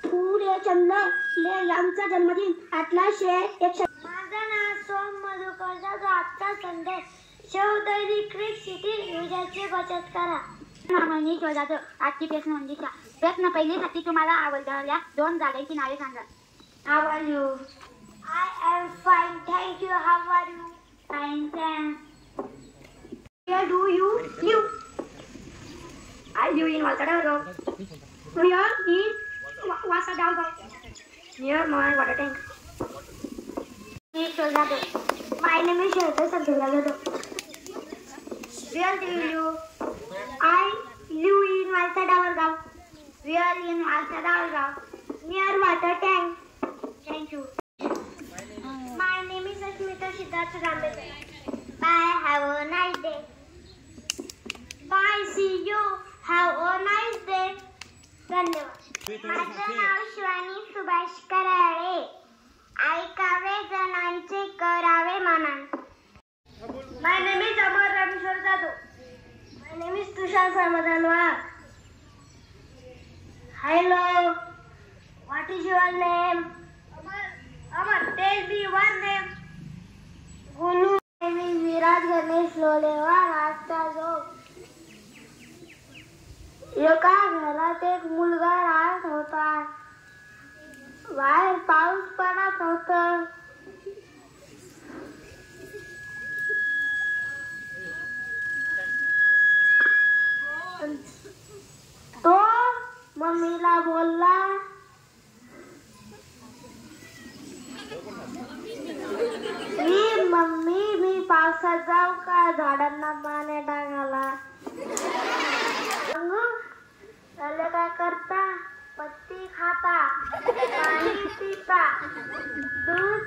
फुले चंद्र यांचा जन्मदिन 1861. माझं नाव सोम मधुकर जाधव. आजचा संदेश: शवदैनिक सिटी ऊर्जाची बचत करा. मनीष जाधव. आजची प्रश्न मंजुषा. प्रश्न पहिलीसाठी तुम्हाला आवडलेल्या 2 जागांची नावे सांगा. How are you? I am fine, thank you. How are you? Fine, thanks. Where do you live? I live in Valtadaro. Where is Wasadao? Near my water tank. Manish Jadhav. My name is Shweta Sabdullah Jadhav. Where do you live? I live in Valtadaro. Where in Valtadaro? Near water tank. Thank you. My name is Ashmita Siddharth Rambekar. Bye. Have a nice day. Bye. See you. Have a nice day. धन्यवाद. माझं नाव शिवानी सुभाष कराळे. ऐकावे जनांचे करावे मनान. My name is Amar Rameshwar Jadhav. My name is Tushar Samadanwa. Hello. What is your name? Amar, tell me one name. Gulu. My name is Viraj Ganesh Lolewar. आजचा joke. एका घरात एक मुलगा राहत होता. बाहेर पाऊस पडत होता. तो मम्मीला बोलला, मम्मी मी पावसात जाऊ का झाडांना पाणी टाकायला? त्याला काय करता? पत्ती खाता, पाणी पिता, दूध